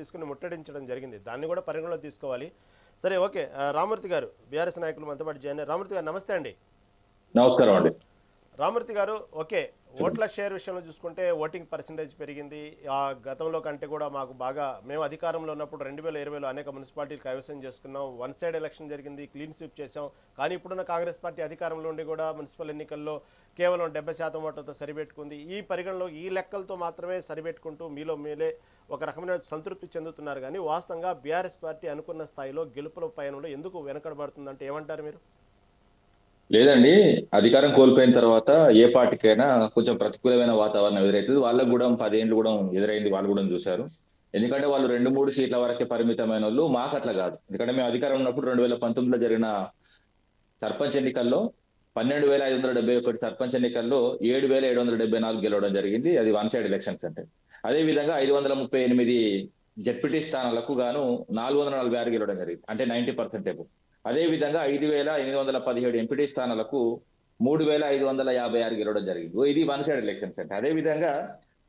తీసుకుని ముట్టడించడం జరిగింది. దాన్ని కూడా పరిగణలో తీసుకోవాలి. సరే, ఓకే. రామూర్తి గారు బీఆర్ఎస్ నాయకులు మనతో పాటు జాయిన్. రామూర్తి గారు నమస్తే అండి. నమస్కారం అండి. రామూర్తి గారు, ఓకే, ఓట్ల షేర్ విషయంలో చూసుకుంటే ఓటింగ్ పర్సంటేజ్ పెరిగింది. గతంలో కంటే కూడా మాకు బాగా, మేము అధికారంలో ఉన్నప్పుడు 2020లో అనేక మున్సిపాలిటీలు కైవసం చేసుకున్నాం. వన్ సైడ్ ఎలక్షన్ జరిగింది, క్లీన్ స్వీప్ చేసాం. కానీ ఇప్పుడున్న కాంగ్రెస్ పార్టీ అధికారంలో ఉండి కూడా మున్సిపల్ ఎన్నికల్లో కేవలం 70% ఓట్లతో సరిపెట్టుకుంది. ఈ పరిగణలో ఈ లెక్కలతో మాత్రమే సరిపెట్టుకుంటూ మీలో మీలే ఒక రకమైన సంతృప్తి చెందుతున్నారు. కానీ వాస్తవంగా బీఆర్ఎస్ పార్టీ అనుకున్న స్థాయిలో గెలుపుల పయనంలో ఎందుకు వెనకబడుతుందంటే ఏమంటారు మీరు? లేదండి, అధికారం కోల్పోయిన తర్వాత ఏ పార్టీకైనా కొంచెం ప్రతికూలమైన వాతావరణం ఎదురైతుంది. వాళ్ళకు కూడా 10 ఏళ్ళు కూడా ఎదురైంది, వాళ్ళు కూడా చూశారు. ఎందుకంటే వాళ్ళు 2-3 సీట్ల వరకే పరిమితమైన వాళ్ళు. మాకు అట్లా కాదు. ఎందుకంటే మేము అధికారం ఉన్నప్పుడు 2019లో జరిగిన సర్పంచ్ ఎన్నికల్లో 12,571 సర్పంచ్ ఎన్నికల్లో 7,774 గెలవడం జరిగింది. అది వన్ సైడ్ ఎలక్షన్స్ అంటే. అదే విధంగా 538 జెడ్పీటీ స్థానాలకు గాను 446 గెలవడం జరిగింది, అంటే 90%. అదే విధంగా 5,817 ఎంపీటీ స్థానాలకు 3,556 గెలవడం జరిగింది. ఇది వన్ సైడ్ ఎలక్షన్స్ అంటే. అదే విధంగా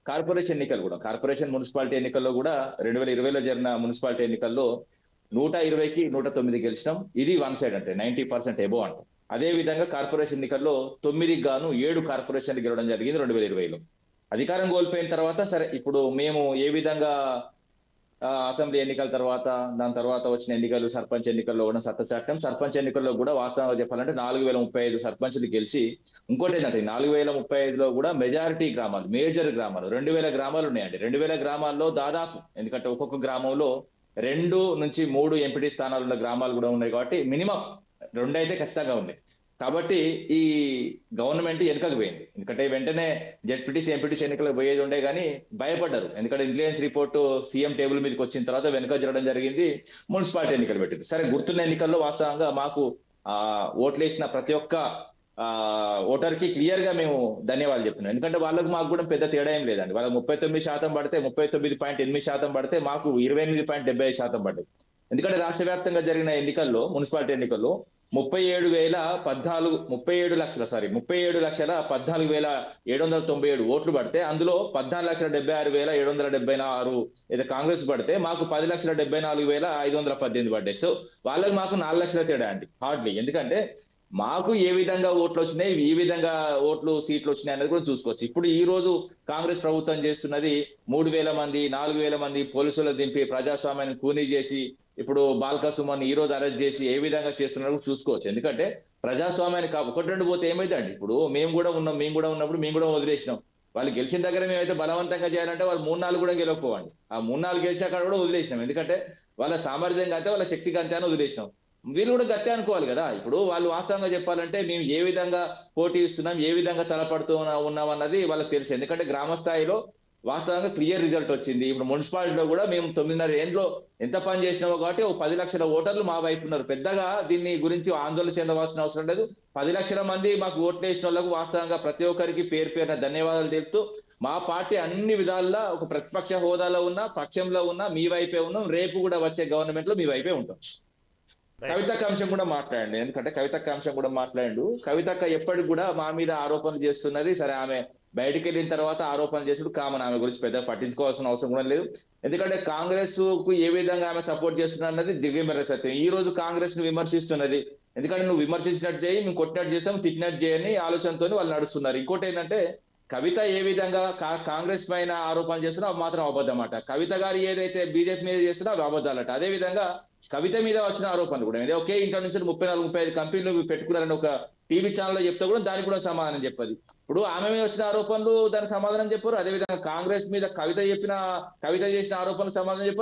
కార్పొరేషన్ ఎన్నికలు కూడా, కార్పొరేషన్ మున్సిపాలిటీ ఎన్నికల్లో కూడా 2020లో జరిగిన మున్సిపాలిటీ ఎన్నికల్లో 120కి 109 గెలిచినాం. ఇది వన్ సైడ్ అంటే 90% ఎబో అంట. అదే విధంగా కార్పొరేషన్ ఎన్నికల్లో 9కి గాను 7 కార్పొరేషన్లు గెలవడం జరిగింది 2020లో. అధికారం కోల్పోయిన తర్వాత సరే, ఇప్పుడు మేము ఏ విధంగా అసెంబ్లీ ఎన్నికల తర్వాత, దాని తర్వాత వచ్చిన ఎన్నికలు, సర్పంచ్ ఎన్నికల్లో కూడా సత్తచాటం. సర్పంచ్ ఎన్నికల్లో కూడా వాస్తవంగా చెప్పాలంటే 4,035 సర్పంచ్లు గెలిచి, ఇంకోటి ఏంటంటే 4,035లో కూడా మెజారిటీ గ్రామాలు, మేజర్ గ్రామాలు 2,000 గ్రామాలు ఉన్నాయండి. 2,000 గ్రామాల్లో దాదాపు, ఎందుకంటే ఒక్కొక్క గ్రామంలో 2-3 ఎంపీటీ స్థానాలు ఉన్న గ్రామాలు కూడా ఉన్నాయి. కాబట్టి మినిమం 2 అయితే ఖచ్చితంగా ఉన్నాయి. కాబట్టి ఈ గవర్నమెంట్ వెనుకకు పోయింది. ఎందుకంటే వెంటనే జెడ్పీటీసీ ఎంపీటీసీ ఎన్నికలకు పోయేది ఉండే, కానీ భయపడ్డారు. ఎందుకంటే ఇంటెలిజెన్స్ రిపోర్టు సీఎం టేబుల్ మీదకి వచ్చిన తర్వాత వెనుక జరగడం జరిగింది. మున్సిపాలిటీ ఎన్నికలు పెట్టింది. సరే, గుర్తున్న ఎన్నికల్లో వాస్తవంగా మాకు ఓట్లు వేసిన ప్రతి ఒక్క ఓటర్ కి క్లియర్ గా మేము ధన్యవాదాలు చెప్తున్నాం. ఎందుకంటే వాళ్ళకు మాకు కూడా పెద్ద తేడా ఏం లేదండి. వాళ్ళకి 39% పడితే, 39.8% పడితే మాకు 28.75% పడ్డాయి. ఎందుకంటే రాష్ట్ర వ్యాప్తంగా జరిగిన ఎన్నికల్లో, మున్సిపాలిటీ ఎన్నికల్లో 37,14,797 ఓట్లు పడితే అందులో 14,76,776 ఏదో కాంగ్రెస్ పడితే మాకు 10,74,518 పడ్డాయి. సో వాళ్ళకి మాకు 4 లక్షల తేడా అండి, హార్డ్లీ. ఎందుకంటే మాకు ఏ విధంగా ఓట్లు వచ్చినాయి, ఈ విధంగా సీట్లు వచ్చినాయి అనేది కూడా చూసుకోవచ్చు. ఇప్పుడు ఈ రోజు కాంగ్రెస్ ప్రభుత్వం చేస్తున్నది 3,000 మంది 4,000 మంది పోలీసులు దింపి ప్రజాస్వామ్యాన్ని కూనీ చేసి, ఇప్పుడు బాల్క సుమన్ ఈ రోజు అరెస్ట్ చేసి ఏ విధంగా చేస్తున్నారో చూసుకోవచ్చు. ఎందుకంటే ప్రజాస్వామ్యాన్ని 1-2 పోతే ఏమైందండి? ఇప్పుడు మేము కూడా ఉన్నప్పుడు మేము కూడా వదిలేసినాం. వాళ్ళు గెలిచిన దగ్గర మేమైతే బలవంతంగా చేయాలంటే వాళ్ళు 3-4 కూడా గెలవకపోవండి. ఆ 3-4 గెలిచాక కూడా వదిలేసినాం. ఎందుకంటే వాళ్ళ సామర్థ్యంగా అంతే, వాళ్ళ శక్తికి అంతే అని వదిలేసినాం. వీళ్ళు కూడా గట్టే అనుకోవాలి కదా. ఇప్పుడు వాళ్ళు వాస్తవంగా చెప్పాలంటే మేము ఏ విధంగా పోటీ ఇస్తున్నాం, ఏ విధంగా తలపడుతూ ఉన్నాం అన్నది వాళ్ళకి తెలుసు. ఎందుకంటే గ్రామ స్థాయిలో వాస్తవంగా క్లియర్ రిజల్ట్ వచ్చింది. ఇప్పుడు మున్సిపాలిటీలో కూడా మేము 9.5 ఏళ్ళలో ఎంత పని చేసినామో కాబట్టి 10 లక్షల ఓటర్లు మా వైపు ఉన్నారు. పెద్దగా దీన్ని గురించి ఆందోళన చెందవలసిన అవసరం లేదు. 10 లక్షల మంది మాకు ఓట్లు వేసిన వాళ్ళకు వాస్తవంగా ప్రతి ఒక్కరికి పేరు పేరున ధన్యవాదాలు తెలుపుతూ, మా పార్టీ అన్ని విధాలుగా ఒక ప్రతిపక్ష హోదాలో ఉన్నా, పక్షంలో ఉన్నా మీ వైపే ఉన్నాం. రేపు కూడా వచ్చే గవర్నమెంట్ లో మీ వైపే ఉంటాం. కవితక్క అంశం కూడా మాట్లాడండి. ఎందుకంటే కవితక్క అంశం కూడా మాట్లాడు. కవితక్క ఎప్పటికి కూడా మా మీద ఆరోపణలు చేస్తున్నది. సరే, ఆమె బయటికి వెళ్ళిన తర్వాత ఆరోపణలు చేసుడు కామన్. ఆమె గురించి పెద్ద పట్టించుకోవాల్సిన అవసరం కూడా లేదు. ఎందుకంటే కాంగ్రెస్ కు ఏ విధంగా ఆమె సపోర్ట్ చేస్తున్నది దివ్యమైన సత్యం. ఈ రోజు కాంగ్రెస్ ను విమర్శిస్తున్నది. ఎందుకంటే నువ్వు విమర్శించినట్టు చేయి, మేము కొట్టినట్టు చేస్తాం, తిట్టినట్టు చేయని ఆలోచనతో వాళ్ళు నడుస్తున్నారు. ఇంకోటి ఏంటంటే, కవిత ఏ విధంగా కాంగ్రెస్ పైన ఆరోపణలు చేస్తున్నా అవి మాత్రం అబద్ధం అట. కవిత గారు ఏదైతే బీజేపీ మీద చేస్తున్నా అవి అబద్ధాలట. అదే విధంగా కవిత మీద వచ్చిన ఆరోపణలు కూడా ఒకే ఇంట్లో నుంచి 34-35 కంపెనీలు పెట్టుకున్నారని ఒక టీవీ ఛానల్లో చెప్తే కూడా దానికి కూడా సమాధానం చెప్పదు. ఇప్పుడు ఆమె మీద వచ్చిన ఆరోపణలు దానికి సమాధానం చెప్పారు. అదేవిధంగా కాంగ్రెస్ మీద కవిత చేసిన ఆరోపణలు సమాధానం చెప్పారు.